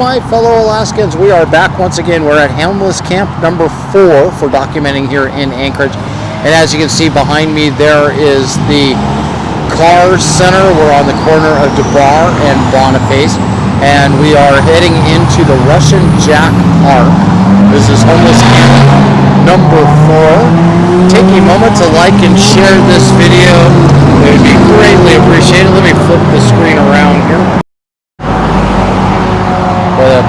my fellow Alaskans. We are back once again. We're at homeless camp number 4 for documenting here in Anchorage. And as you can see behind me, there is the car center. We're on the corner of Debarr and Boniface. And we are heading into the Russian Jack Park. This is homeless camp number 4. Take a moment to like and share this video. It would be greatly appreciated. Let me flip the screen around here.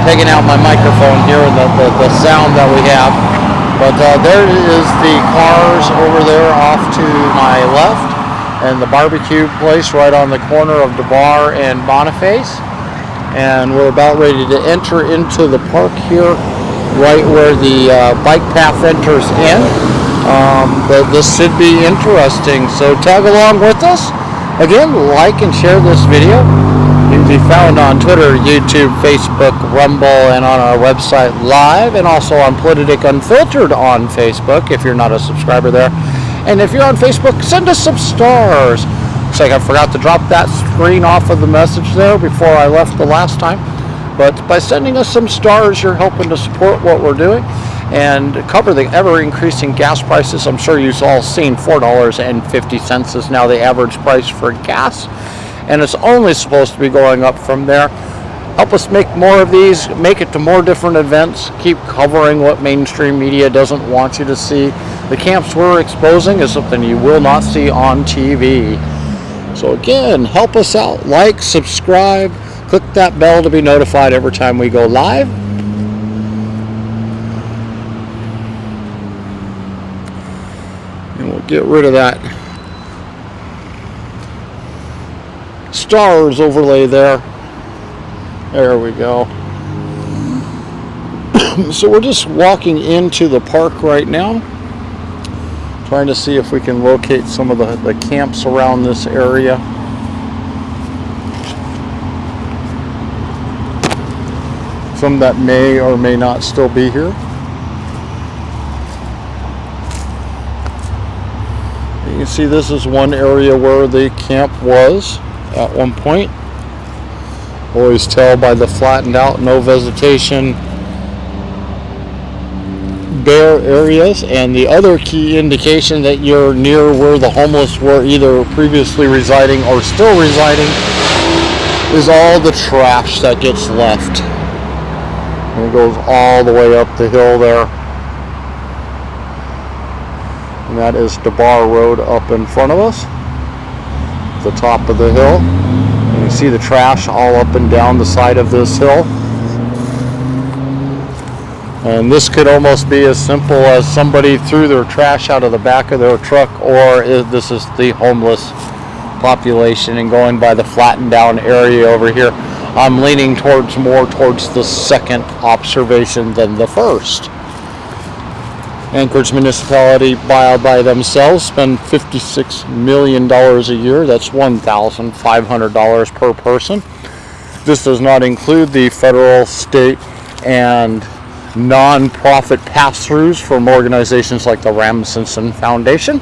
Pegging out my microphone here and the sound that we have. But there is the cars over there off to my left, and the barbecue place right on the corner of Debarr and Boniface. And we're about ready to enter into the park here, right where the bike path enters in. But this should be interesting, so tag along with us. Again, like and share this video. You can be found on Twitter, YouTube, Facebook, Rumble, and on our website live, and also on Politadick Unfiltered on Facebook if you're not a subscriber there. And if you're on Facebook, send us some stars. Looks like I forgot to drop that screen off of the message there before I left the last time. But by sending us some stars, you're helping to support what we're doing and cover the ever-increasing gas prices. I'm sure you've all seen $4.50 is now the average price for gas. And it's only supposed to be going up from there. Help us make more of these, make it to more different events, keep covering what mainstream media doesn't want you to see. The camps we're exposing is something you will not see on TV. So again, help us out. Like, subscribe, click that bell to be notified every time we go live. And we'll get rid of that stars overlay there. There we go. So we're just walking into the park right now, trying to see if we can locate some of the camps around this area. Some that may or may not still be here. You can see this is one area where the camp was at one point. Always tell by the flattened out, no vegetation, bare areas. And the other key indication that you're near where the homeless were either previously residing or still residing is all the trash that gets left. And it goes all the way up the hill there. And that is Debarr Road up in front of us, the top of the hill. And you see the trash all up and down the side of this hill. And this could almost be as simple as somebody threw their trash out of the back of their truck, or this is the homeless population. And going by the flattened down area over here, I'm leaning more towards the second observation than the first. Anchorage municipality by themselves spend $56 million a year. That's $1,500 per person. This does not include the federal, state, and non-profit pass-throughs from organizations like the Rasmussen Foundation,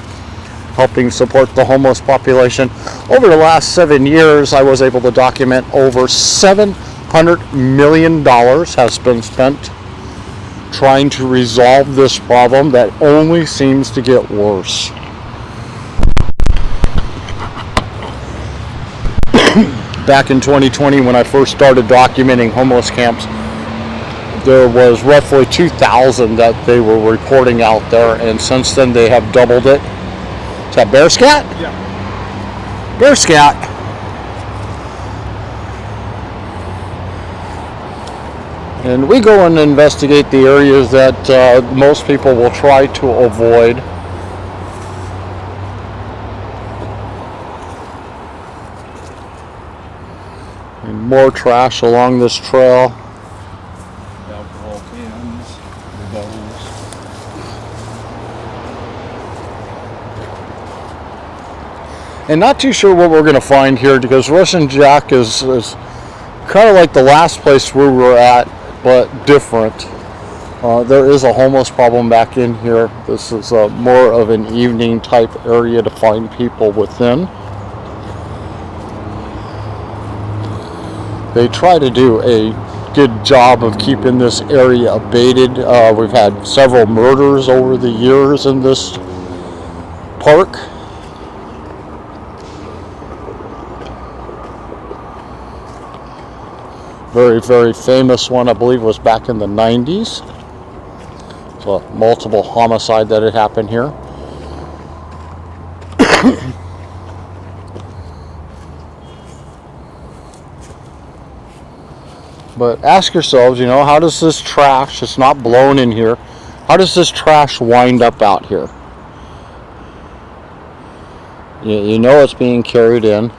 helping support the homeless population. Over the last 7 years, I was able to document over $700 million has been spent trying to resolve this problem that only seems to get worse. Back in 2020, when I first started documenting homeless camps, there was roughly 2,000 that they were reporting out there, and since then they have doubled it. Is that bear scat? Yeah. Bear scat. And we go and investigate the areas that most people will try to avoid. And more trash along this trail. Alcohol cans, the bottles. And not too sure what we're going to find here, because Russian Jack is kind of like the last place we were at, but different. There is a homeless problem back in here. This is more of an evening type area to find people within. They try to do a good job of keeping this area abated. We've had several murders over the years in this park. Very, very famous one, I believe, was back in the 90s. So multiple homicide that had happened here. But ask yourselves, you know, how does this trash, it's not blown in here, how does this trash wind up out here? You know it's being carried in.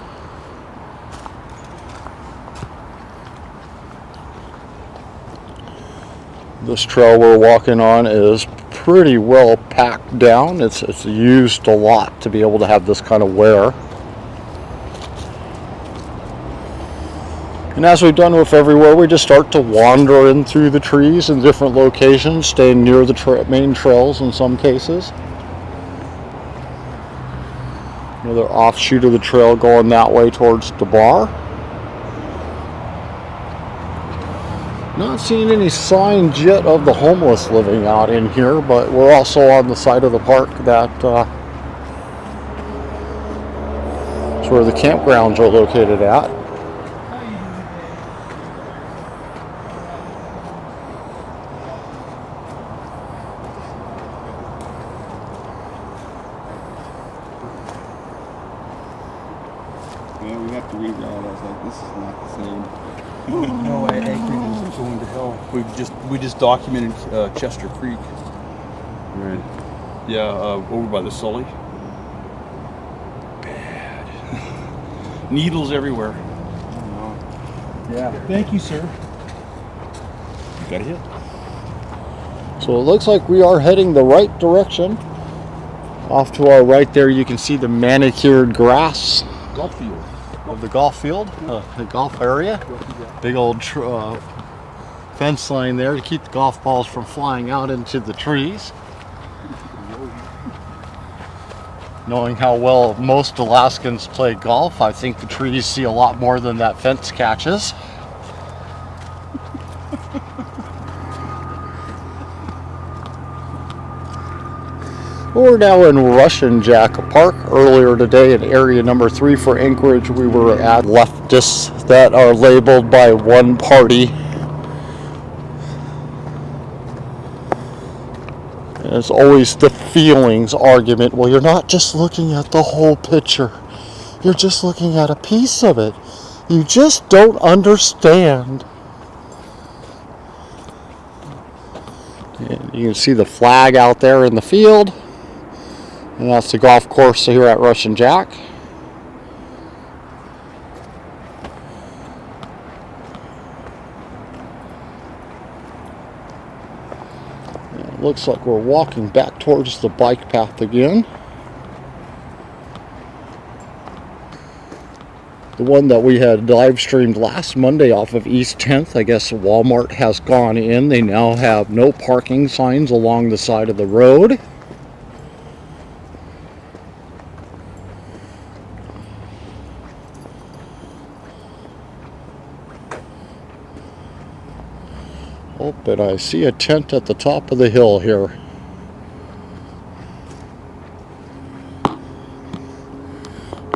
This trail we're walking on is pretty well packed down. It's used a lot to be able to have this kind of wear. And as we've done with everywhere, we just start to wander in through the trees in different locations, staying near the main trails in some cases. Another offshoot of the trail going that way towards Debarr. Not seeing any signs yet of the homeless living out in here, but we're also on the side of the park that is where the campgrounds are located at. Yeah, we have to reroute. I was like, this is not the same. No, Anchorage is going to hell. We just documented Chester Creek. Right. Yeah, over by the Sully. Bad. Needles everywhere. Yeah. Thank you, sir. You got a hit. So it looks like we are heading the right direction. Off to our right there, you can see the manicured grass Golf field. of the golf field, the golf area. Big old fence line there to keep the golf balls from flying out into the trees. Knowing how well most Alaskans play golf, I think the trees see a lot more than that fence catches. We're now in Russian Jack Park. Earlier today in area number 3 for Anchorage, we were at leftists that are labeled by one party. And it's always the feelings argument. Well, you're not just looking at the whole picture. You're just looking at a piece of it. You just don't understand. And you can see the flag out there in the field. And that's the golf course here at Russian Jack. It looks like we're walking back towards the bike path again. The one that we had live streamed last Monday off of East 10th, I guess Walmart has gone in. They now have no parking signs along the side of the road. Oh, but I see a tent at the top of the hill here.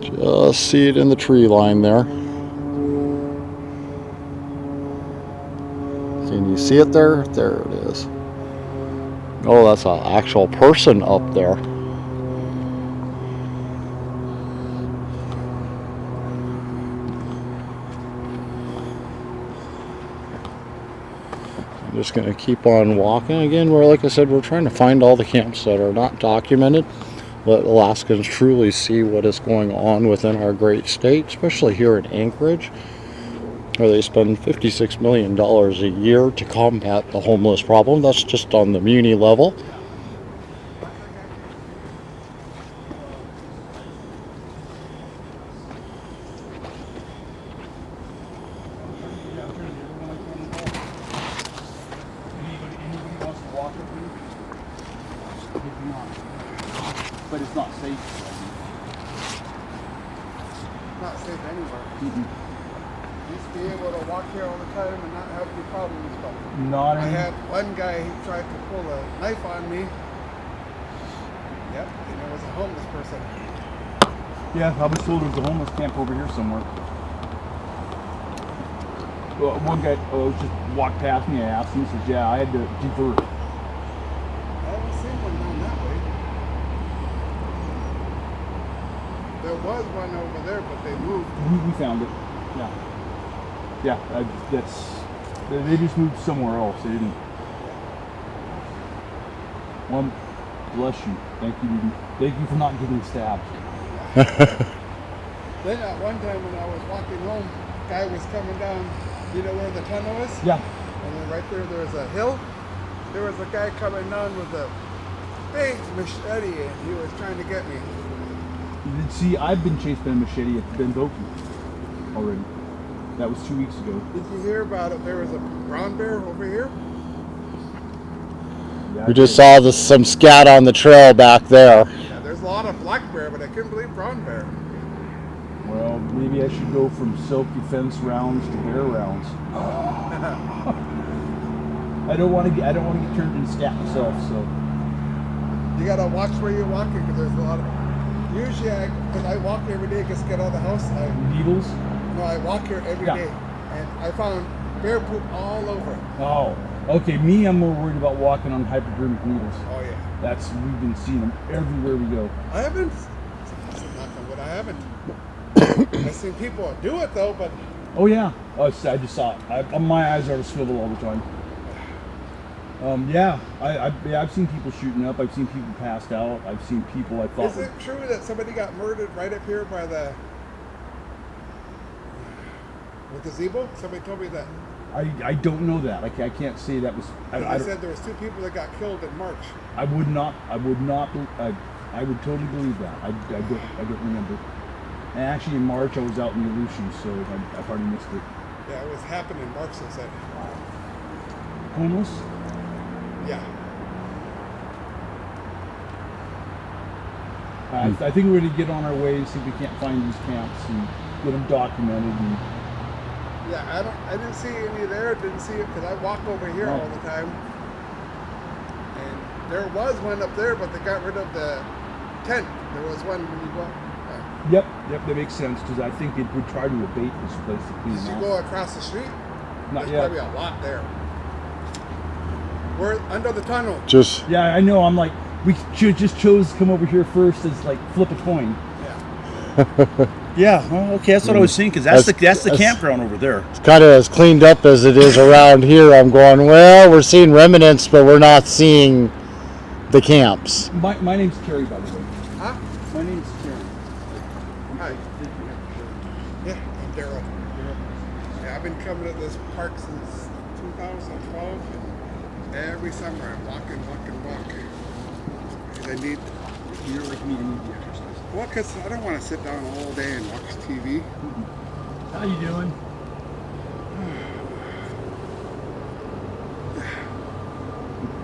Just see it in the tree line there. Can you see it there? There it is. Oh, that's an actual person up there. Just going to keep on walking. Again, like I said, we're trying to find all the camps that are not documented. Let Alaskans truly see what is going on within our great state, especially here in Anchorage, where they spend $56 million a year to combat the homeless problem. That's just on the Muni level. But it's not safe. Not safe anywhere. Mm-mm. used to be able to walk here all the time and not have any problems, but Not I any. had one guy, he tried to pull a knife on me. Yep, and it was a homeless person. Yeah, I was told there was a homeless camp over here somewhere. Well, one guy just walked past me. I asked him. He says, "Yeah, I had to divert." I haven't seen one down that way. There was one over there, but they moved. We found it. Yeah. Yeah, they just moved somewhere else. They didn't. One, bless you. Thank you for not getting stabbed. Then at one time when I was walking home, guy was coming down. You know where the tunnel is? Yeah. And then right there was a hill. There was a guy coming down with a big machete, and he was trying to get me. See, I've been chased by a machete at Ben Boki already. That was 2 weeks ago. Did you hear about it? There was a brown bear over here. Yeah, We just saw some scat on the trail back there. Yeah, there's a lot of black bear, but I couldn't believe brown bear. Well, maybe I should go from self-defense rounds to bear rounds. I don't want to get turned into scat myself. So You gotta watch where you're walking because there's a lot of. Usually, because I walk every day, just get out of the house. needles. I walk here every Yeah. day, and I found bear poop all over. Oh, okay. Me, I'm more worried about walking on hypodermic needles. Oh yeah. We've been seeing them everywhere we go. I haven't. Knock on wood, I haven't. I've seen people do it though, but Oh yeah. Oh, I just saw it. My eyes are to swivel all the time. Yeah, I've seen people shooting up. I've seen people passed out. I've seen people I thought. is it true that somebody got murdered right up here by the gazebo? Somebody told me that. I don't know that. I can't say that was. They said there was 2 people that got killed in March. I would totally believe that. I don't remember. And actually, in March I was out in the Aleutians, so I've already missed it. Yeah, it was happening in March. They said. Homeless? Yeah. I think we're going to get on our way and see if we can't find these camps and get them documented. And Yeah, I didn't see any there. Didn't see it because I walk over here all the time. And there was one up there, but they got rid of the tent. There was one when you go. Yep, that makes sense because I think it would try to abate this place to clean Did it you out. go across the street? Not There's yet. probably a lot there. We're under the tunnel. Just Yeah, I know. I'm like, we just chose to come over here first as like flip a coin. Yeah. Yeah, well, okay, that's what I was thinking. That's the campground over there. it's kind of as cleaned up as it is around here. I'm going, well, we're seeing remnants, but we're not seeing the camps. My name's Terry, by the way. Huh? My name's Terry. Hi. Yeah, I'm Daryl. Yeah, I've been coming to this park since 2012. And every summer I'm walking. Because I need. You're like me to need the exercise. Well, because I don't want to sit down all day and watch TV. How you doing?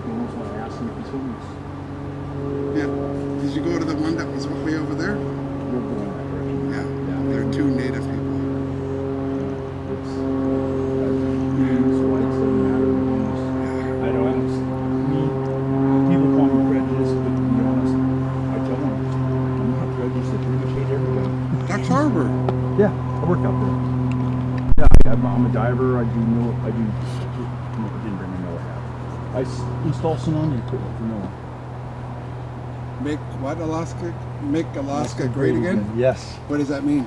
You almost want to ask him if he's homeless. Yeah. Did you go to the one that was way over there? You're going that direction. Yeah. There are 2 native people. It's greens, whites, doesn't matter. I don't people call me prejudiced, but to be honest, I tell them I'm not prejudiced. I pretty much hate everybody. Ducks Harbor. Yeah, I work out there. Yeah, I'm a diver. I didn't bring my NOAA hat. I install tsunami equipment for NOAA. Make Alaska great again? Yes. What does that mean?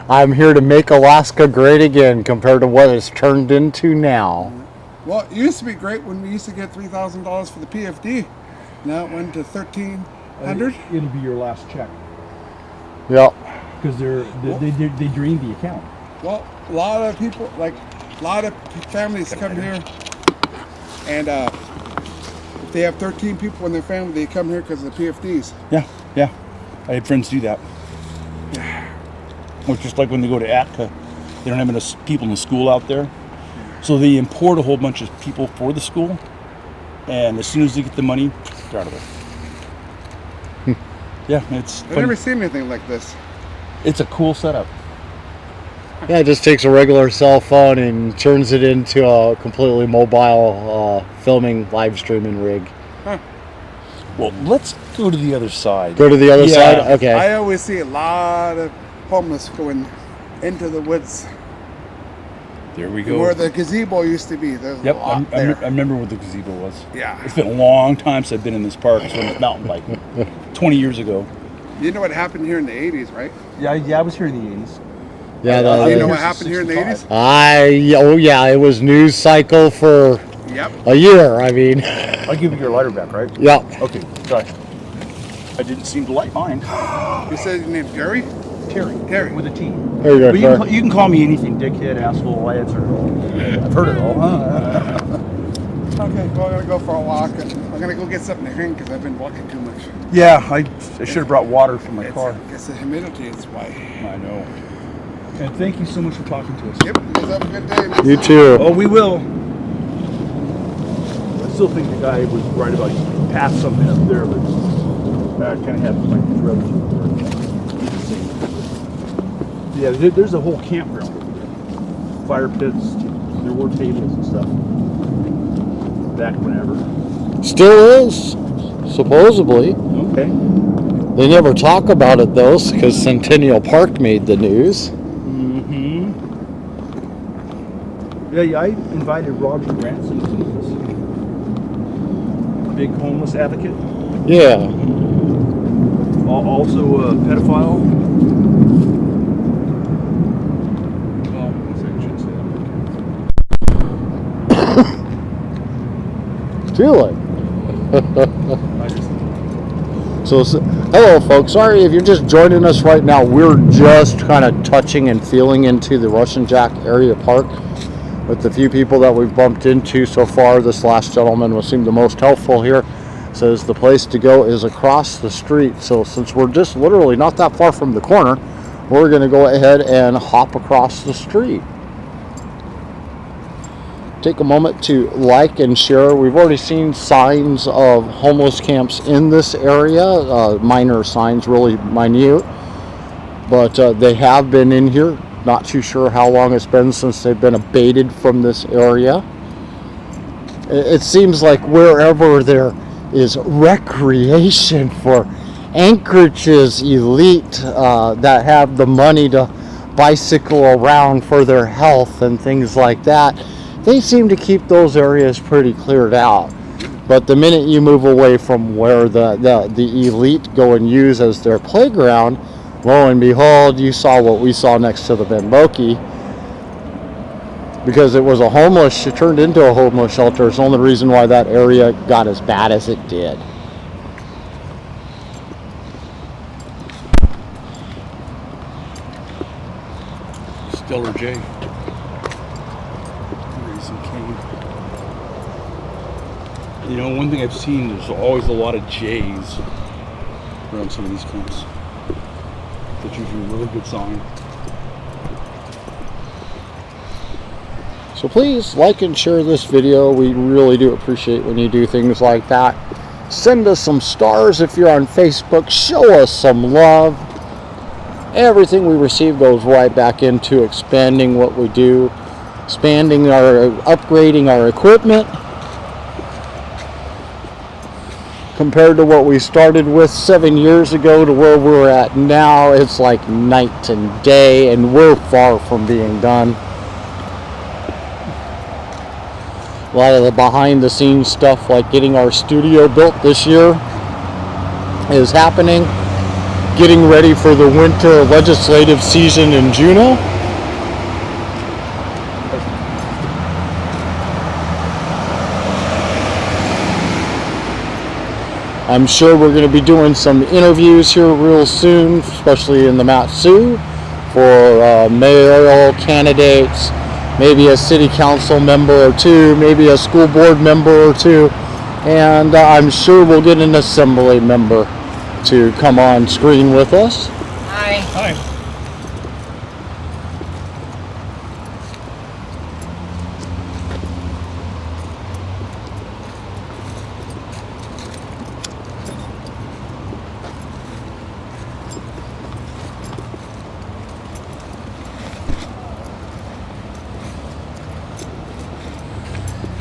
I'm here to make Alaska great again compared to what it's turned into now. Well, it used to be great when we used to get $3,000 for the PFD. Now it went to $1,300. It'll be your last check Yep. because they drained the account. Well, a lot of people, like a lot of families come here, and if they have 13 people in their family, they come here because of the PFDs. Yeah. I had friends do that. Well, just like when they go to Atka, they don't have enough people in the school out there. So they import a whole bunch of people for the school, and as soon as they get the money, they're out of there. Yeah, it's I've funny. never seen anything like this. It's a cool setup. Yeah, it just takes a regular cell phone and turns it into a completely mobile filming, live streaming rig. Well, let's go to the other side. Go to the other Yeah. side? Okay. I always see a lot of homeless going into the woods There we go. where the gazebo used to be. There's Yep, a lot I there. remember where the gazebo was. Yeah. It's been a long time since I've been in this park. So I was mountain biking 20 years ago. You know what happened here in the 80s, right? Yeah, I was here in the 80s. Yeah, You know Here's what happened here in the 80s? 65. oh yeah, it was news cycle for Yep. a year. I mean, I'll give you your lighter back, right? yeah. Okay, sorry. I didn't seem to light mine. You said your name Gary? Terry. Terry. With a T. There you go. But you can call me anything, dickhead, asshole, I answer it all. I've heard it all. Okay, well, I'm going to go for a walk. And I'm going to go get something to drink because I've been walking too much. Yeah, I should have brought water from my car. It's the humidity, it's why. I know. And thank you so much for talking to us. Yep, you guys have a good day. You too. Oh, we will. I still think the guy was right about past something up there, but I kind of have like these rubbish. Yeah, there's a whole campground over there. Fire pits, there were tables and stuff. Back whenever. Still is, supposedly. Okay. They never talk about it though, because Centennial Park made the news. Mm-hmm. Yeah, I invited Roger Branson to this. Big homeless advocate. Yeah. Also a pedophile. Well, I shouldn't say that. Too late. I just So, hello folks, sorry if you're just joining us right now. We're just kind of touching and feeling into the Russian Jack area park with the few people that we've bumped into so far. This last gentleman was seemed the most helpful here. Says the place to go is across the street. So since we're just literally not that far from the corner, we're going to go ahead and hop across the street. Take a moment to like and share. We've already seen signs of homeless camps in this area, minor signs, really minute, but they have been in here. Not too sure how long it's been since they've been abated from this area. It seems like wherever there is recreation for Anchorage's elite that have the money to bicycle around for their health and things like that, they seem to keep those areas pretty cleared out. But the minute you move away from where the elite go and use as their playground, lo and behold, you saw what we saw next to the Ben Boki. Because it was it turned into a homeless shelter. It's the only reason why that area got as bad as it did. Stellar J. Raising Cane. You know, one thing I've seen, there's always a lot of J's around some of these camps. That's usually a really good sign. So please like and share this video. We really do appreciate when you do things like that. Send us some stars if you're on Facebook. Show us some love. Everything we receive goes right back into expanding what we do, upgrading our equipment. Compared to what we started with 7 years ago to where we're at now, it's like night and day, and we're far from being done. A lot of the behind the scenes stuff, like getting our studio built this year, is happening. Getting ready for the winter legislative season in Juneau. I'm sure we're going to be doing some interviews here real soon, especially in the Mat-Su, for mayoral candidates, maybe a city council member or two, maybe a school board member or two, and I'm sure we'll get an assembly member to come on screen with us. Hi. Hi.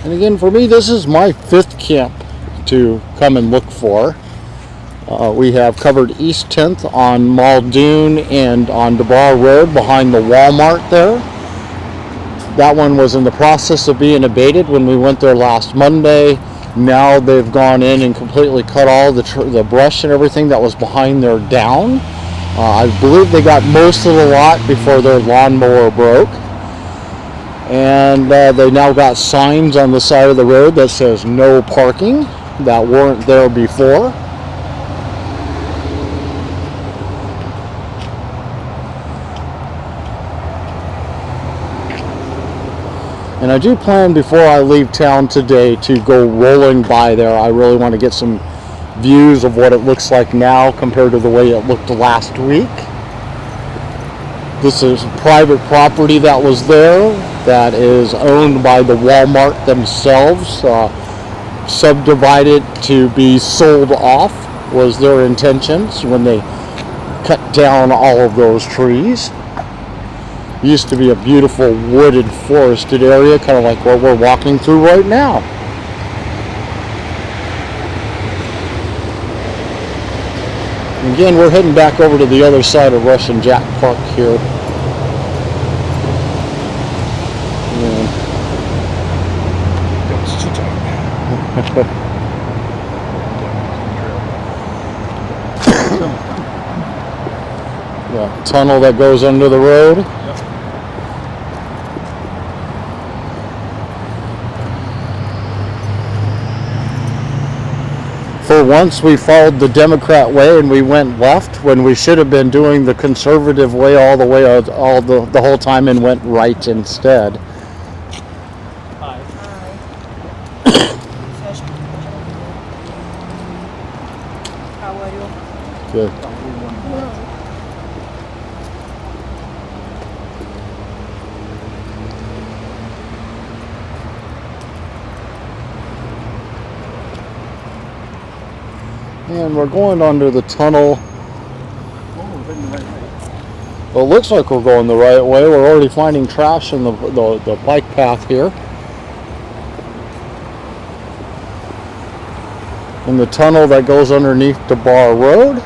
And again, for me, this is my 5th camp to come and look for. We have covered East 10th on Muldoon and on Debarr Road behind the Walmart there. That one was in the process of being abated when we went there last Monday. Now they've gone in and completely cut all the brush and everything that was behind there down. I believe they got most of the lot before their lawnmower broke. And they now got signs on the side of the road that says no parking that weren't there before. And I do plan before I leave town today to go rolling by there. I really want to get some views of what it looks like now compared to the way it looked last week. This is private property that was there that is owned by the Walmart themselves. Subdivided to be sold off was their intentions when they cut down all of those trees. Used to be a beautiful wooded forested area, kind of like what we're walking through right now. Again, we're heading back over to the other side of Russian Jack Park here. That was too tight. The tunnel that goes under the road. For once, we followed the Democrat way and we went left when we should have been doing the conservative way all the whole time and went right instead. Hi. How are you? Good. And we're going under the tunnel. Well, it looks like we're going the right way. We're already finding trash in the bike path here. In the tunnel that goes underneath Debarr Road.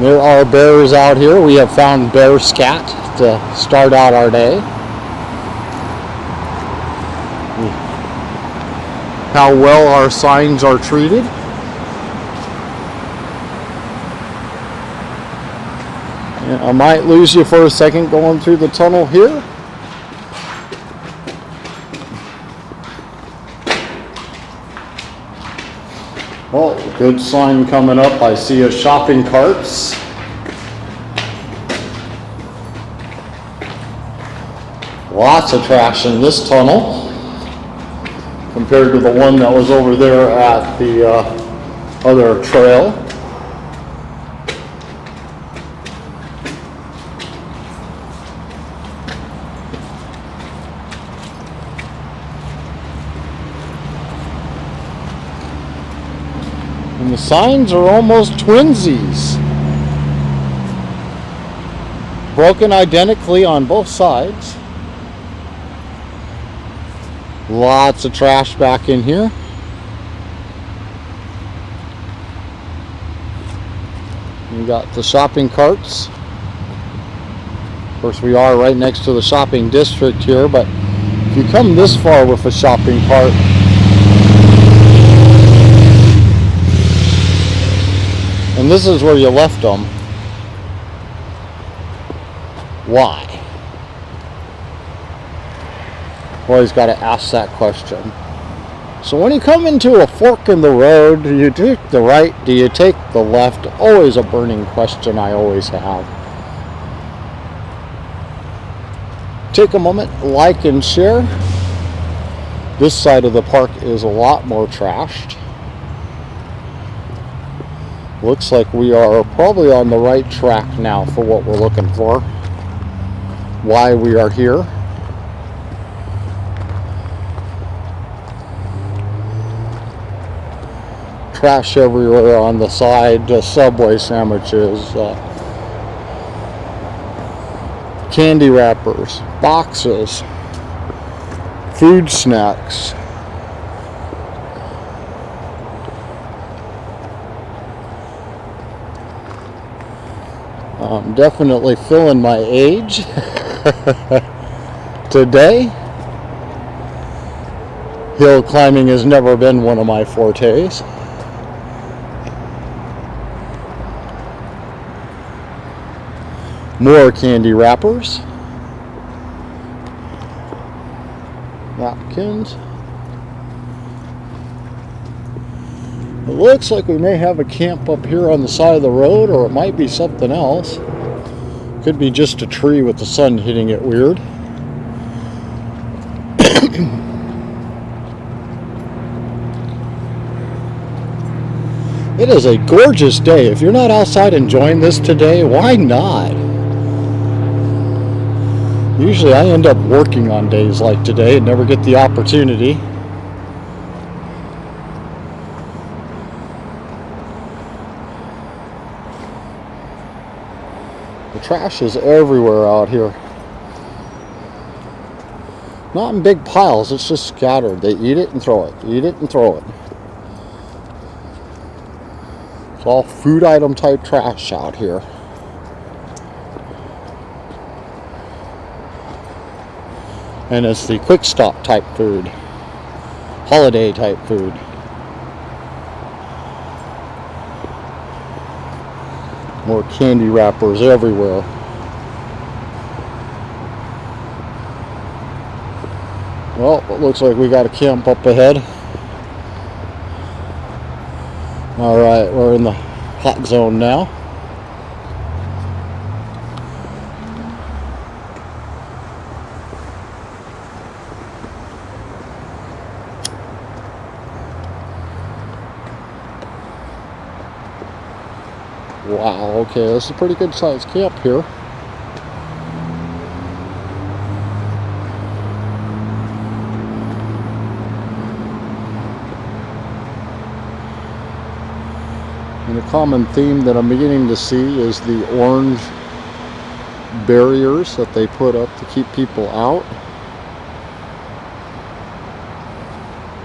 There are bears out here. We have found bear scat to start out our day. How well our signs are treated. Yeah, I might lose you for a second going through the tunnel here. Oh, good sign coming up. I see a shopping carts. Lots of trash in this tunnel compared to the one that was over there at the other trail. And the signs are almost twinsies. Broken identically on both sides. Lots of trash back in here. You got the shopping carts. Of course, we are right next to the shopping district here, but if you come this far with a shopping cart, and this is where you left them, why? Always got to ask that question. So when you come into a fork in the road, do you take the right? Do you take the left? Always a burning question I always have. Take a moment, like and share. This side of the park is a lot more trashed. Looks like we are probably on the right track now for what we're looking for. Why we are here. Trash everywhere on the side, Subway sandwiches, candy wrappers, boxes, food snacks. I'm definitely feeling my age today. Hill climbing has never been one of my fortes. More candy wrappers, napkins. It looks like we may have a camp up here on the side of the road, or it might be something else. Could be just a tree with the sun hitting it weird. It is a gorgeous day. If you're not outside enjoying this today, why not? Usually I end up working on days like today and never get the opportunity. The trash is everywhere out here. Not in big piles, it's just scattered. They eat it and throw it, eat it and throw it. It's all food item type trash out here. And it's the quick stop type food, holiday type food. More candy wrappers everywhere. Well, it looks like we got a camp up ahead. Alright, we're in the hot zone now. Wow, okay, this is a pretty good sized camp here. And a common theme that I'm beginning to see is the orange barriers that they put up to keep people out.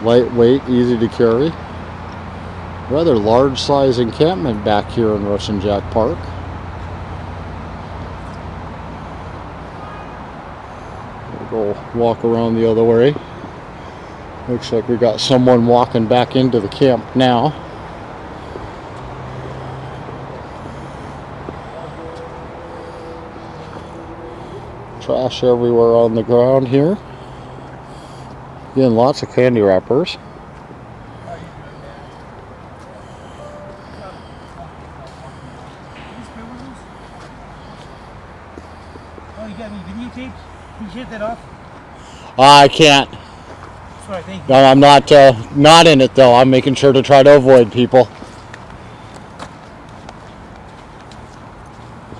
Lightweight, easy to carry. Rather large size encampment back here in Russian Jack Park. We'll go walk around the other way. Looks like we got someone walking back into the camp now. Trash everywhere on the ground here. Again, lots of candy wrappers. Oh, you got me videotaped? Can you shut that off? I can't. Sorry, thank you. No, I'm not in it though. I'm making sure to try to avoid people.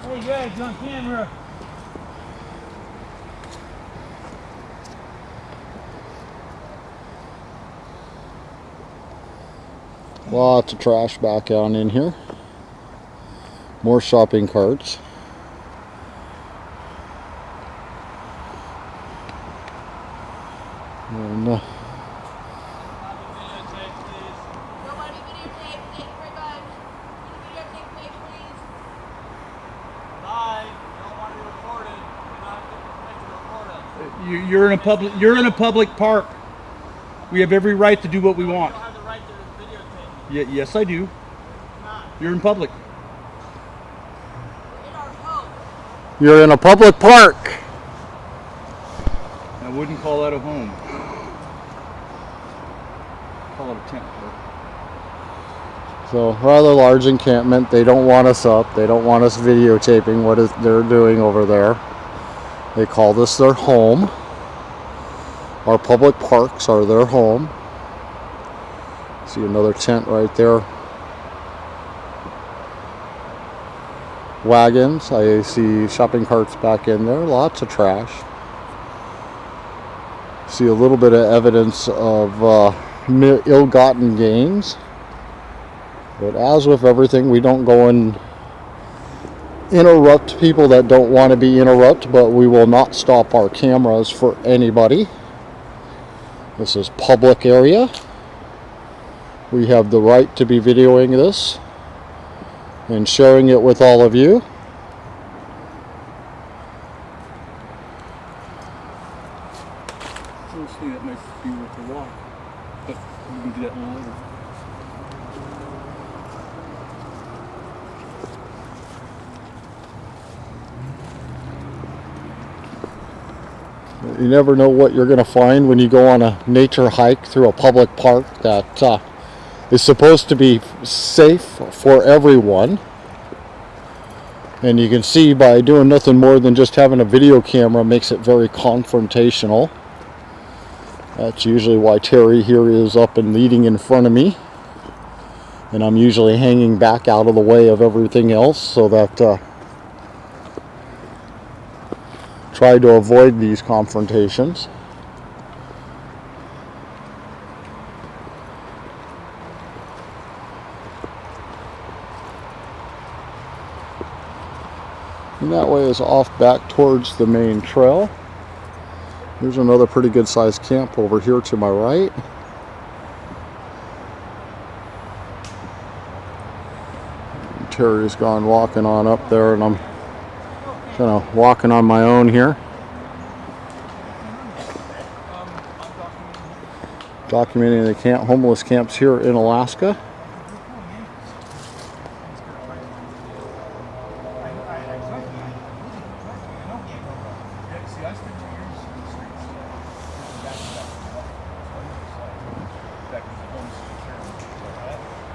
Hey guys, you're on camera. Lots of trash back down in here. More shopping carts. And, Nobody videotape, thank you very much. Videotape, please. Live, don't want to be recorded. You're not permitted to record us. You're in a public park. We have every right to do what we want. You don't have the right to videotape. Yes, I do. You're in public. In our home. you're in a public park. I wouldn't call that a home. Call it a tent park. So rather large encampment. They don't want us up. They don't want us videotaping what they're doing over there. They call this their home. Our public parks are their home. See another tent right there. Wagons. I see shopping carts back in there. Lots of trash. See a little bit of evidence of ill-gotten gains. But as with everything, we don't go and interrupt people that don't want to be interrupted, but we will not stop our cameras for anybody. This is public area. We have the right to be videoing this and sharing it with all of you. We'll see, that might be worth a walk, but we can do that a little later. You never know what you're going to find when you go on a nature hike through a public park that is supposed to be safe for everyone. And you can see by doing nothing more than just having a video camera makes it very confrontational. That's usually why Terry here is up and leading in front of me. And I'm usually hanging back out of the way of everything else so that try to avoid these confrontations. And that way is off back towards the main trail. There's another pretty good sized camp over here to my right. Terry's gone walking on up there, and I'm kind of walking on my own here. Documenting the homeless camps here in Alaska.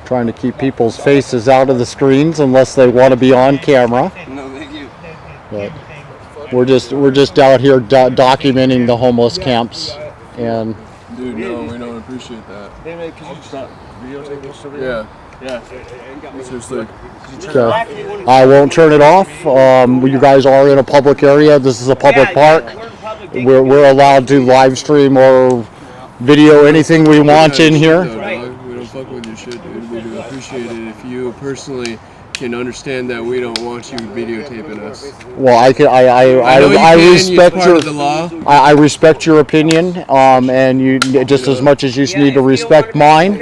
Trying to keep people's faces out of the screens unless they want to be on camera. No, thank you. But we're just out here documenting the homeless camps, and Dude, no, we don't appreciate that. Yeah. Seriously. I won't turn it off. You guys are in a public area. This is a public park. We're allowed to live stream or video anything we want in here. We don't fuck with your shit, dude. We do appreciate it if you personally can understand that we don't want you videotaping us. Well, I respect I respect your opinion, and you just as much as you need to respect mine.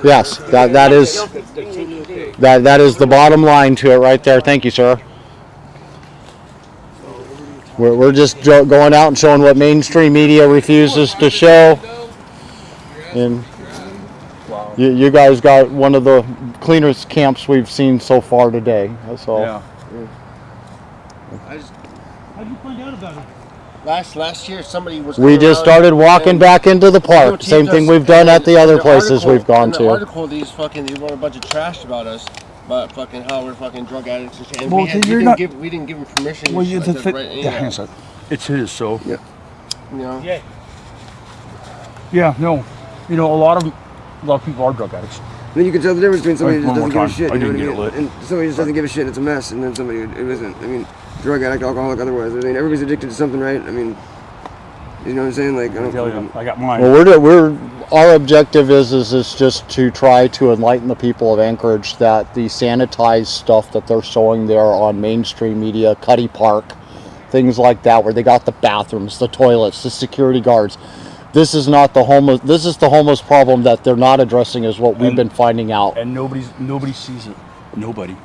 Yes, that is the bottom line to it right there. Thank you, sir. We're just going out and showing what mainstream media refuses to show. And you guys got one of the cleanest camps we've seen so far today. So. Yeah. How'd you find out about it? Last year, somebody was. We just started walking back into the park. Same thing we've done at the other places we've gone to. In the article, they wrote a bunch of trash about us, about fucking how we're fucking drug addicts and shit. And Well, we didn't give them permission. Well, and shit like that, hang on a sec. It's his, so. You know? Yeah. Yeah, no. You know, a lot of people are drug addicts. I mean, you can tell the difference between somebody who One just more doesn't give a time. shit, you I know didn't what I get mean? it lit. And somebody just doesn't give a shit and it's a mess, and then somebody who isn't. I mean, drug addict, alcoholic, otherwise. I mean, everybody's addicted to something, right? I mean, you know what I'm saying? Like, I don't Tell you, I got mine. Well, our objective is just to try to enlighten the people of Anchorage that the sanitized stuff that they're showing there on mainstream media, Cuddy Park, things like that, where they got the bathrooms, the toilets, the security guards. This is not the homeless. This is the homeless problem that they're not addressing, is what we've been finding out. And nobody sees it. Nobody.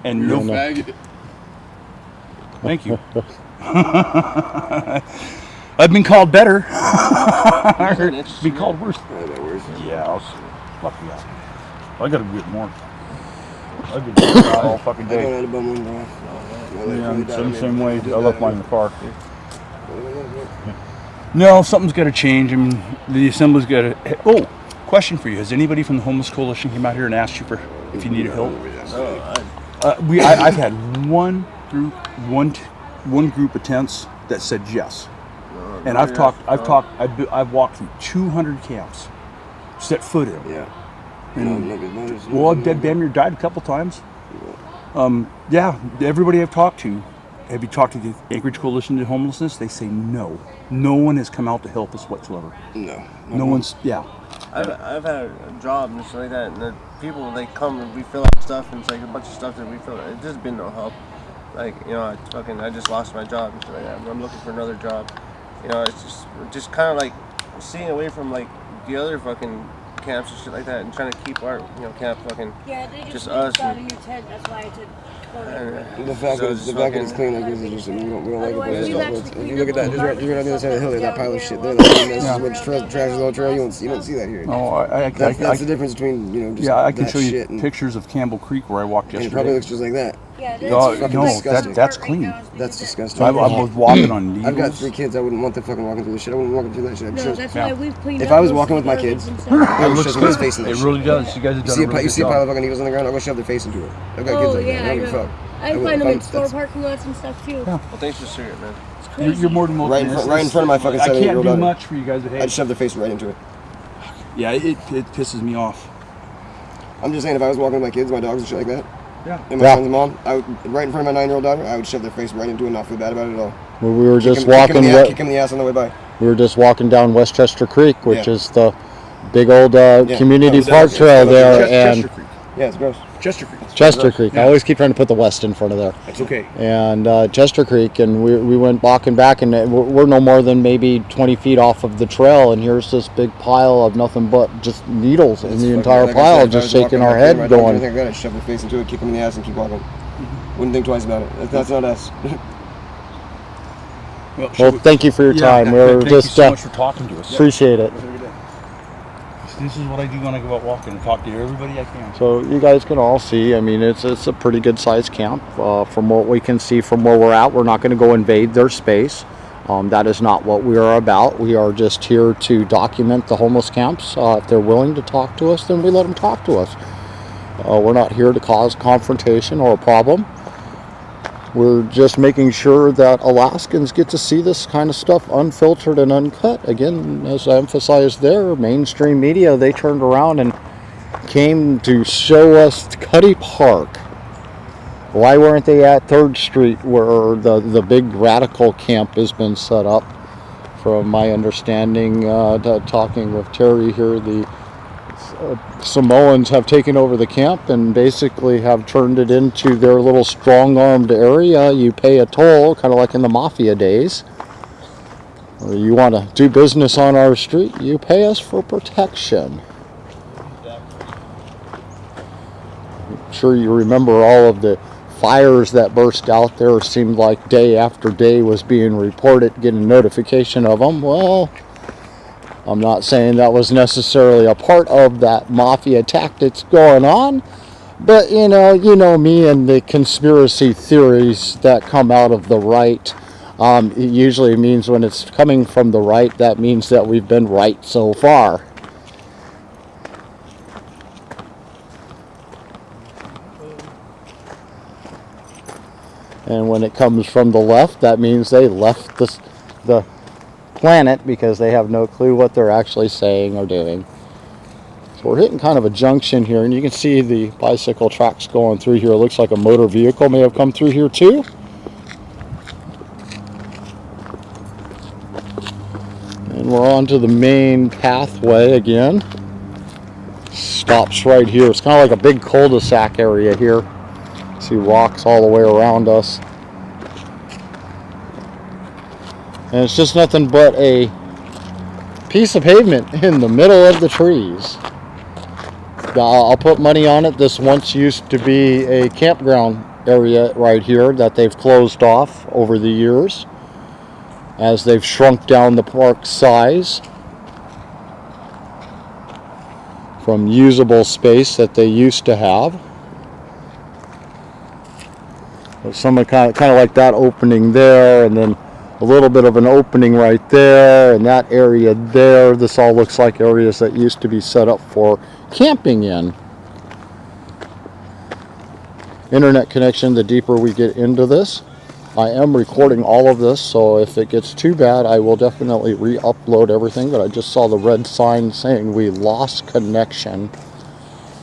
And You're no. a faggot. Thank you. I've been called better. Been called worse. Yeah, fuck yeah. I gotta do it more. I've been doing it all fucking I don't day. know the bum one, bro. Yeah, same way. I left mine in the car. No, something's got to change. I mean, the assembly's got to. Oh, question for you: has anybody from the Homeless Coalition came out here and asked you for if you needed help? I've had one group of tents that said yes, and I've walked through 200 camps, set foot in. Yeah. And, well, I've damn near died a couple times. Yeah, everybody I've talked to. Have you talked to the Anchorage Coalition to Homelessness? They say no. No one has come out to help us whatsoever. No. No one's, yeah. I've had a job and stuff like that, and the people, they come and we fill out stuff, and it's like a bunch of stuff that we fill out. It's just been no help. Like, you know, I just lost my job and stuff like that. I'm looking for another job. You know, it's just kind of like seeing away from like the other fucking camps and shit like that, and trying to keep our, you know, camp fucking just us. Out of your tent. That's why I took. The fact that it's clean like this is just, we don't like it. If you look at that, just right on the other side of the hill, there's that pile of shit there. That's where trash is all trail. You don't see that here. No, That's the difference between, you know, just I can that show you shit and, pictures of Campbell Creek where I walked and yesterday. it probably looks just like that. Yeah, No, disgusting. that's clean. That's disgusting. I was walking on needles. I've got 3 kids. I wouldn't want them fucking walking through this shit. I wouldn't walk through that shit. No, that's why we've cleaned If up I was those walking with my toilets kids, and stuff. I would shove somebody's face in that It shit. really does. You guys have done a really You good see a pile job. of fucking needles on the ground, I'll go shove their face into it. I've got kids Oh like that. yeah, I I don't give a know. fuck. I will. find them in That's- store parking lots and stuff too. Well, thanks for sharing, man. It's crazy. You're more than welcome. Right in front of my fucking I can't 7-year-old do daughter. much for you guys, but hey. I'd shove their face right into it. Yeah, it pisses me off. I'm just saying, if I was walking with my kids, my dogs and shit like that, Yeah. and my son's mom, right in front of my 9-year-old daughter, I would shove their face right into it and not feel bad about it at all. We were just Kick walking. him in the ass on the way by. We were just walking down Westchester Creek, which Yeah. is the big old community No, park that's- trail there, Chester and Creek. Yeah, it's gross. Chester Creek. Chester Creek. I Yeah. always keep trying to put the West in front of there. That's okay. And Chester Creek, and we went walking back, and we're no more than maybe 20 feet off of the trail, and here's this big pile of nothing but just needles in the entire Like I pile, said, if I just was shaking walking our with my head, kid, my dog, going. I think I gotta shove their face into it, kick them in the ass, and keep walking. Wouldn't think twice about it. That's not us. Well, thank you for your time. We're thank just you so much for talking to us. appreciate it. This is what I do when I go out walking and talk to everybody I can. So you guys can all see, I mean, it's a pretty good sized camp. From what we can see from where we're at, we're not going to go invade their space. That is not what we are about. We are just here to document the homeless camps. If they're willing to talk to us, then we let them talk to us. We're not here to cause confrontation or a problem. We're just making sure that Alaskans get to see this kind of stuff unfiltered and uncut. Again, as I emphasized there, mainstream media, they turned around and came to show us Cuddy Park. Why weren't they at 3rd Street where the big radical camp has been set up? From my understanding, talking with Terry here, the Samoans have taken over the camp and basically have turned it into their little strong-armed area. You pay a toll, kind of like in the mafia days. Or you want to do business on our street, you pay us for protection. I'm sure you remember all of the fires that burst out there. It seemed like day after day was being reported, getting notification of them. Well, I'm not saying that was necessarily a part of that mafia tactics going on, but you know me and the conspiracy theories that come out of the right. It usually means when it's coming from the right, that means that we've been right so far. And when it comes from the left, that means they left the planet because they have no clue what they're actually saying or doing. So we're hitting kind of a junction here, and you can see the bicycle tracks going through here. It looks like a motor vehicle may have come through here too. And we're on to the main pathway again. Stops right here. It's kind of like a big cul-de-sac area here. See rocks all the way around us. And it's just nothing but a piece of pavement in the middle of the trees. I'll put money on it. This once used to be a campground area right here that they've closed off over the years as they've shrunk down the park size from usable space that they used to have. Some kind of like that opening there, and then a little bit of an opening right there, and that area there. This all looks like areas that used to be set up for camping in. Internet connection, the deeper we get into this. I am recording all of this, so if it gets too bad, I will definitely re-upload everything, but I just saw the red sign saying we lost connection.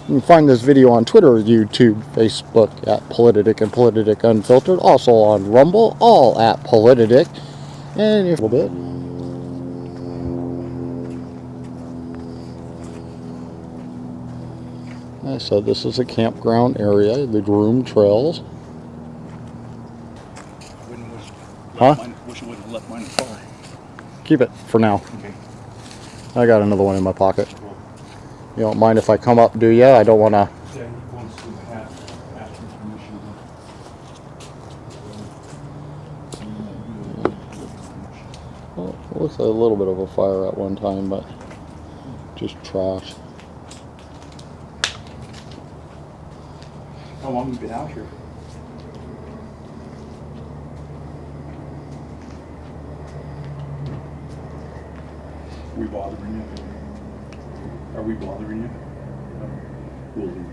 You can find this video on Twitter, YouTube, Facebook at Politadick and Politadick Unfiltered. Also on Rumble, all at Politadick. And a little bit. So this is a campground area, the groomed trails. Huh? Wish I would have left mine in the car. Keep it for now. Okay. I got another one in my pocket. You don't mind if I come up, do ya? I don't want to. Yeah, he wants to ask permission. Well, it looks like a little bit of a fire at one time, but just trash. How long have you been out here? Are we bothering you? Are we bothering you? No. We'll leave.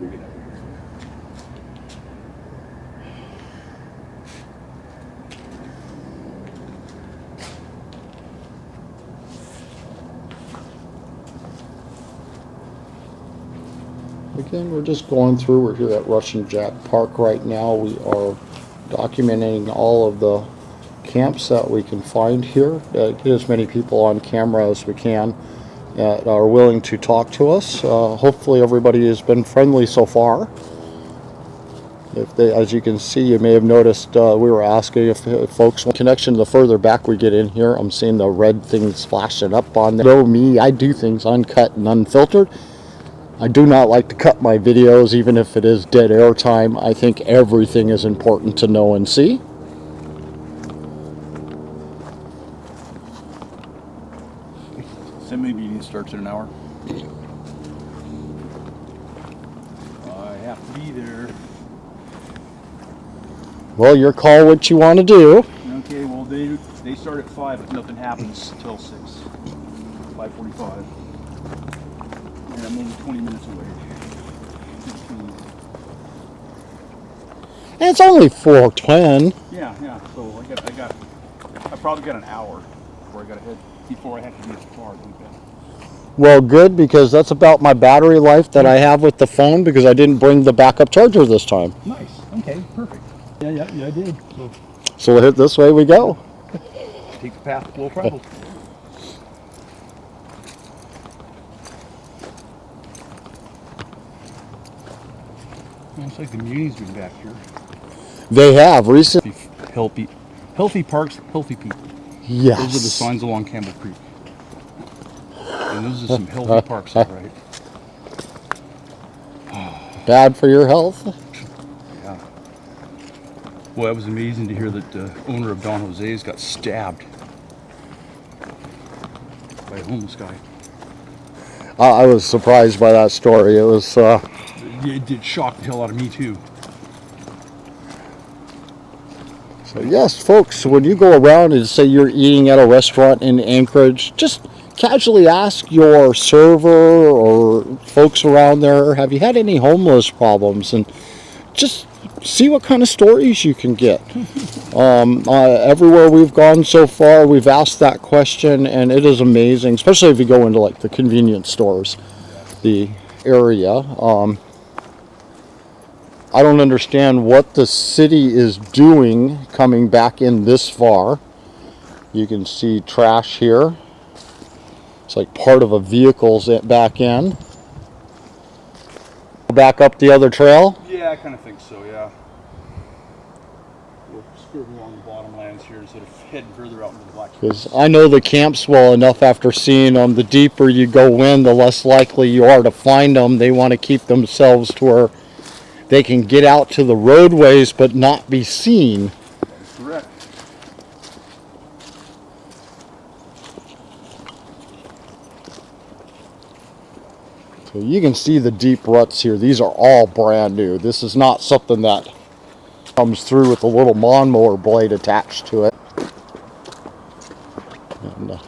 We'll get out of here. Again, we're just going through. We're here at Russian Jack Park right now. We are documenting all of the camps that we can find here. Get as many people on camera as we can that are willing to talk to us. Hopefully everybody has been friendly so far. As you can see, you may have noticed we were asking if folks want connection. The further back we get in here, I'm seeing the red things flashing up on there. Know me, I do things uncut and unfiltered. I do not like to cut my videos, even if it is dead air time. I think everything is important to know and see. Assembly meeting starts in an hour. I have to be there. Well, your call what you want to do. Okay, well they start at 5, but nothing happens till 6. 5:45. And I'm only 20 minutes away. And it's only 4:10. Yeah. So I probably got an hour before I got to head. Before I have to be at the car. Well, good, because that's about my battery life that I have with the phone, because I didn't bring the backup charger this time. Nice. Okay. Perfect. Yeah, I did. So we'll hit this way we go. Take the path of low travel. Looks like the Muni's been back here. They have recently. Healthy parks, healthy people. Yes. Those are the signs along Campbell Creek. And those are some healthy parks, all right. Bad for your health? Yeah. Well, it was amazing to hear that the owner of Don Jose's got stabbed by a homeless guy. I was surprised by that story. It was. It did shock the hell out of me too. So yes, folks, when you go around and say you're eating at a restaurant in Anchorage, just casually ask your server or folks around there, have you had any homeless problems? And just see what kind of stories you can get. Everywhere we've gone so far, we've asked that question, and it is amazing, especially if you go into like the convenience stores, the area. I don't understand what the city is doing coming back in this far. You can see trash here. It's like part of a vehicle's back end. Back up the other trail. Yeah, I kind of think so, yeah. We'll skirt along the bottomlands here instead of heading further out into the Black. Because I know the camps well enough after seeing them. The deeper you go in, the less likely you are to find them. They want to keep themselves to where they can get out to the roadways but not be seen. That's correct. So you can see the deep ruts here. These are all brand new. This is not something that comes through with a little lawnmower blade attached to it. And,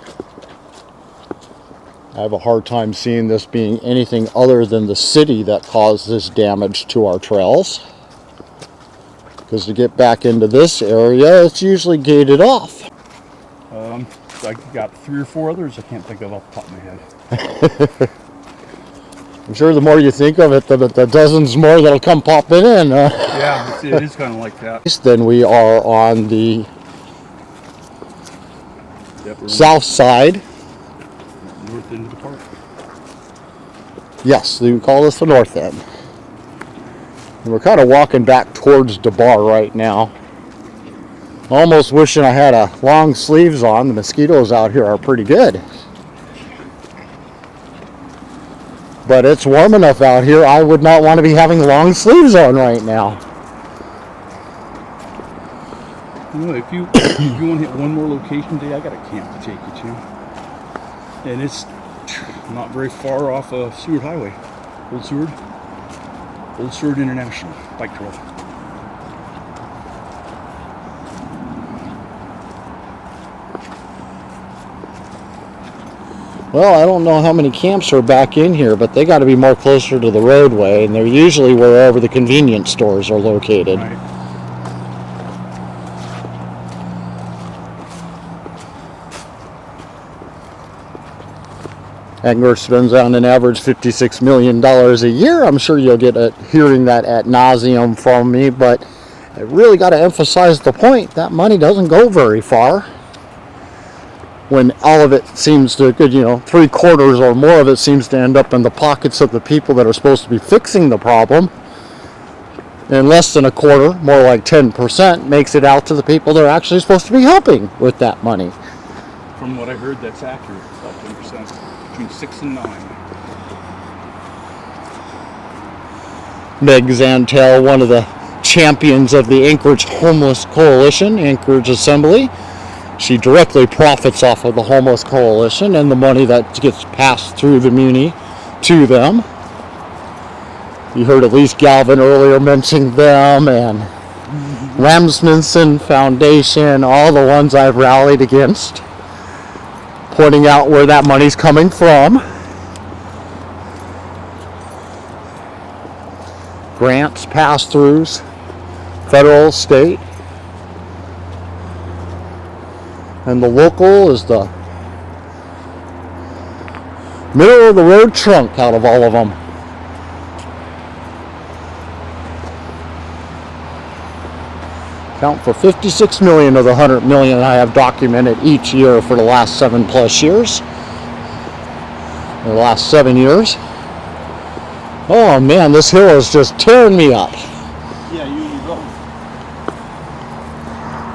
I have a hard time seeing this being anything other than the city that caused this damage to our trails. Because to get back into this area, it's usually gated off. I got 3 or 4 others I can't think of off the top of my head. I'm sure the more you think of it, the dozens more that'll come popping in. Yeah, it is kind of like that. Then we are on the south side. North end of the park. Yes, they call this the north end. And we're kind of walking back towards Debarr right now. Almost wishing I had long sleeves on. The mosquitoes out here are pretty good. But it's warm enough out here, I would not want to be having long sleeves on right now. You know, if you want to hit one more location today, I got a camp to take you to. And it's not very far off Seward Highway. Old Seward International Bike Trail. Well, I don't know how many camps are back in here, but they got to be more closer to the roadway, and they're usually wherever the convenience stores are located. Right. Anchorage spends on an average $56 million a year. I'm sure you'll get hearing that ad nauseum from me, but I really got to emphasize the point that money doesn't go very far. When all of it seems to, 3/4 or more of it seems to end up in the pockets of the people that are supposed to be fixing the problem. And less than a quarter, more like 10%, makes it out to the people that are actually supposed to be helping with that money. From what I heard, that's accurate. About 10%. Between 6 and 9. Meg Zantel, one of the champions of the Anchorage Homeless Coalition, Anchorage Assembly. She directly profits off of the Homeless Coalition and the money that gets passed through the Muni to them. You heard Elise Galvin earlier mentioning them, and Rasmussen Foundation, all the ones I've rallied against, pointing out where that money's coming from. Grants, pass-throughs, federal, state. And the local is the middle of the road trunk out of all of them. Count for 56 million of the 100 million I have documented each year for the last 7+ years. The last 7 years. Oh man, this hill is just tearing me up. Yeah, you go.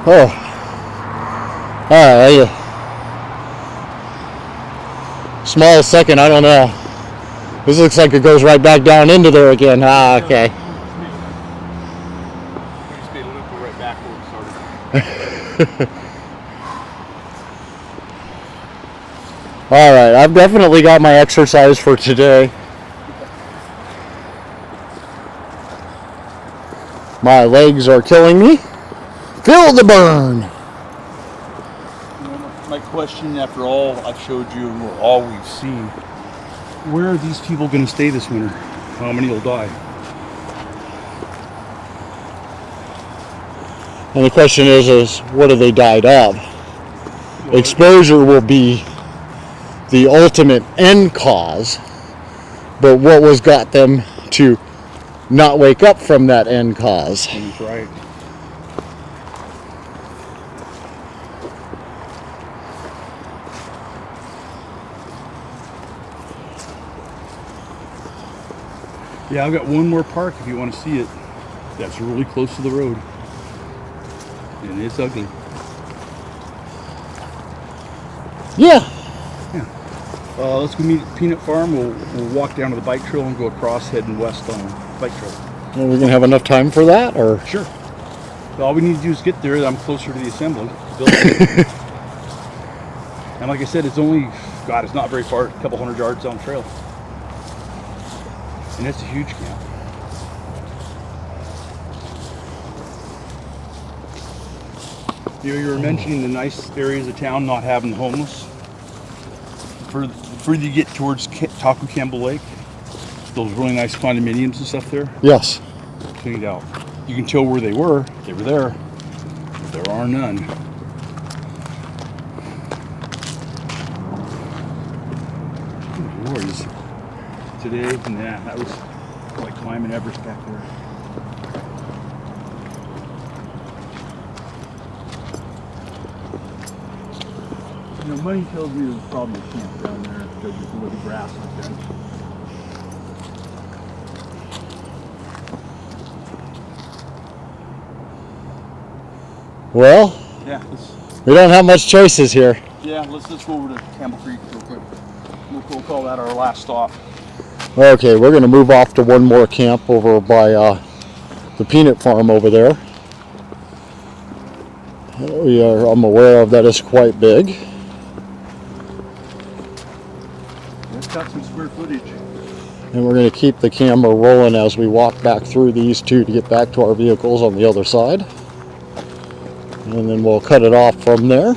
Oh. Alright. Small second, I don't know. This looks like it goes right back down into there again. Ah, okay. Alright, I've definitely got my exercise for today. My legs are killing me. Feel the burn! My question, after all I've showed you and all we've seen, where are these people going to stay this winter? How many will die? And the question is what have they died of? Exposure will be the ultimate end cause, but what was got them to not wake up from that end cause? That's right. Yeah, I've got one more park if you want to see it. That's really close to the road. And it's ugly. Yeah. Let's go meet at Peanut Farm. We'll walk down to the bike trail and go across, heading west on the bike trail. Are we going to have enough time for that, or? Sure. All we need to do is get there. I'm closer to the assembly building. And like I said, it's only, God, it's not very far, a couple hundred yards down the trail. And it's a huge camp. You were mentioning the nice areas of town not having the homeless. The further you get towards Taku Campbell Lake, those really nice condominiums and stuff there. Yes. Cleaned out. You can tell where they were. They were there. But there are none. Lord, today, nah, that was like climbing Everest back there. You know, money tells me there's probably a camp down there because there's a little grass like that. Well, Yeah, we don't have much choices here. let's go over to Campbell Creek real quick. We'll call that our last stop. Okay, we're going to move off to one more camp over by the peanut farm over there. I'm aware of that is quite big. It's got some square footage. And we're going to keep the camera rolling as we walk back through these two to get back to our vehicles on the other side. And then we'll cut it off from there.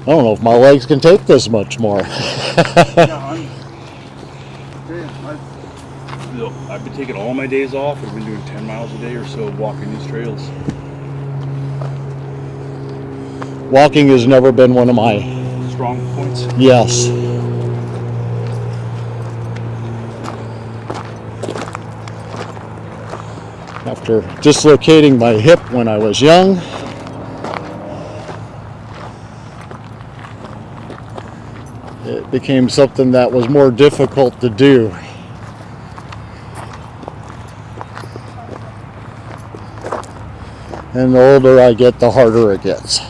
I don't know if my legs can take this much more. I've been taking all my days off. I've been doing 10 miles a day or so walking these trails. Walking has never been one of my strong points. Yes. After dislocating my hip when I was young, it became something that was more difficult to do. And the older I get, the harder it gets.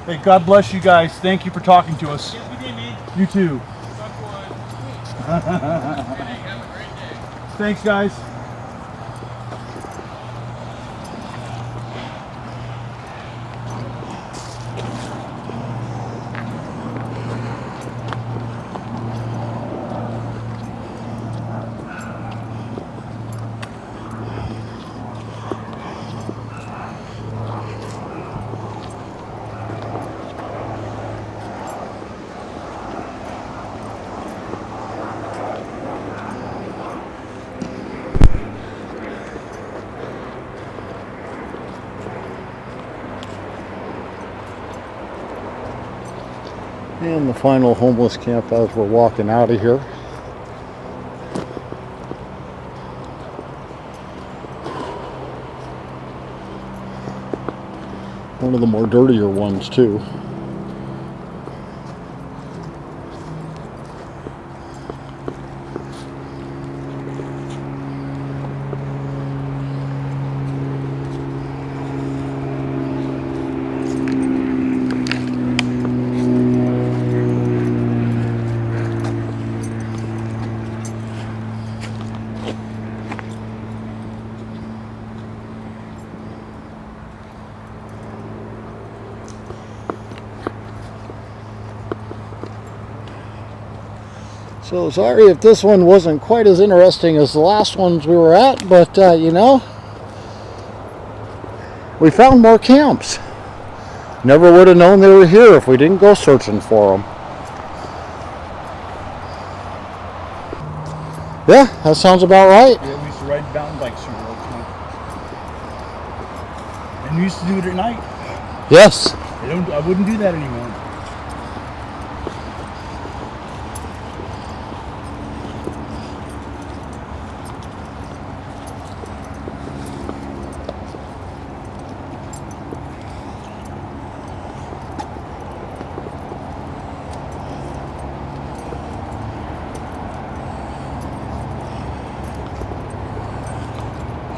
Hey, God bless you guys. Thank you for talking to us. Yes, we did, man. You too. Talk one. Hey, have a great day. Thanks, guys. And the final homeless camp as we're walking out of here. One of the more dirtier ones too. So sorry if this one wasn't quite as interesting as the last ones we were at, but you know, we found more camps. Never would have known they were here if we didn't go searching for them. Yeah, that sounds about right. Yeah, we used to ride mountain bikes through all the time. And we used to do it at night. Yes. I wouldn't do that anymore.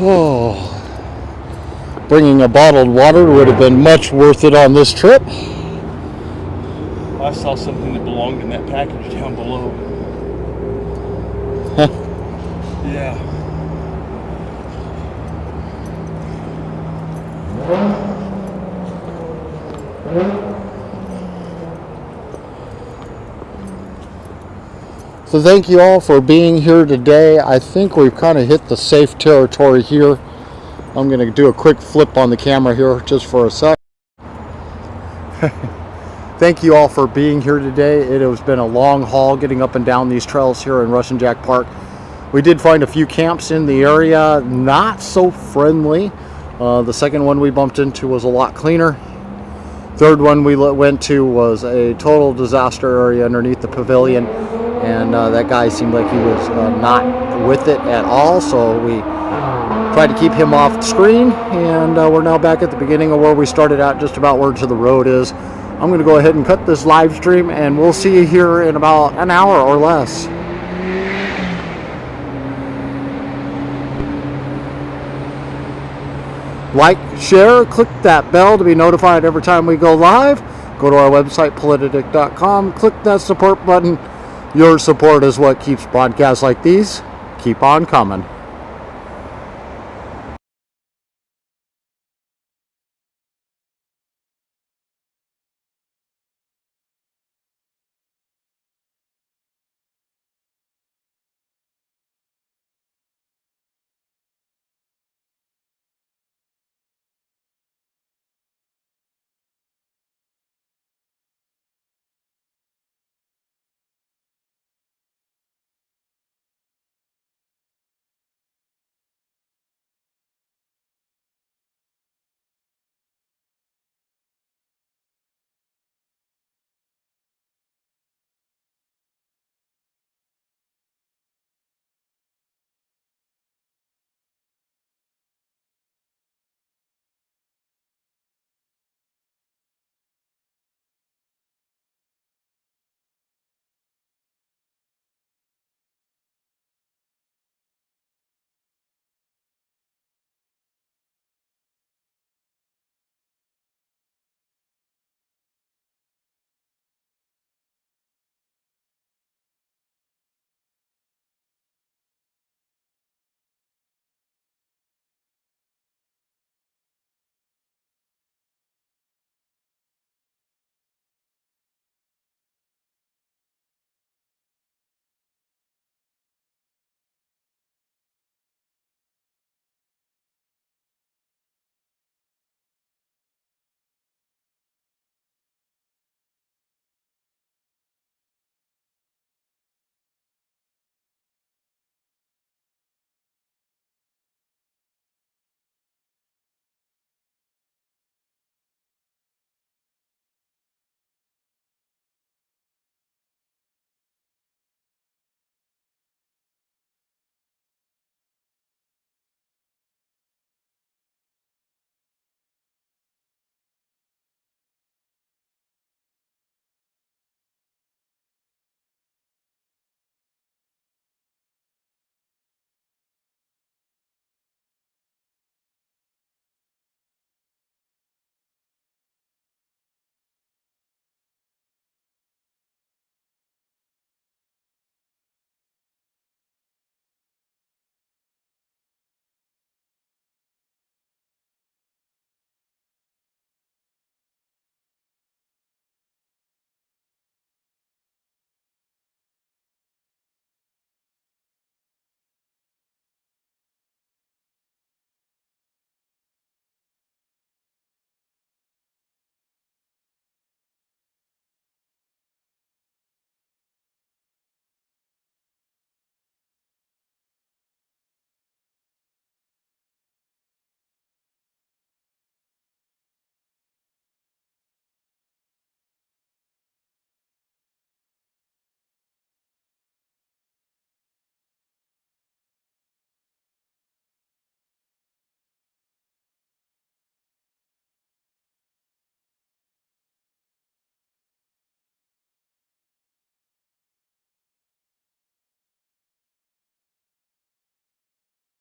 Oh, bringing a bottled water would have been much worth it on this trip. I saw something that belonged in that package down below. Huh. Yeah. So thank you all for being here today. I think we've kind of hit the safe territory here. I'm going to do a quick flip on the camera here just for a sec. Thank you all for being here today. It has been a long haul getting up and down these trails here in Russian Jack Park. We did find a few camps in the area, not so friendly. The second one we bumped into was a lot cleaner. Third one we went to was a total disaster area underneath the pavilion, and that guy seemed like he was not with it at all, so we tried to keep him off the screen, and we're now back at the beginning of where we started at, just about where to the road is. I'm going to go ahead and cut this live stream, and we'll see you here in about an hour or less. Like, share, click that bell to be notified every time we go live. Go to our website, Politadick.com. Click that support button. Your support is what keeps podcasts like these keep on coming.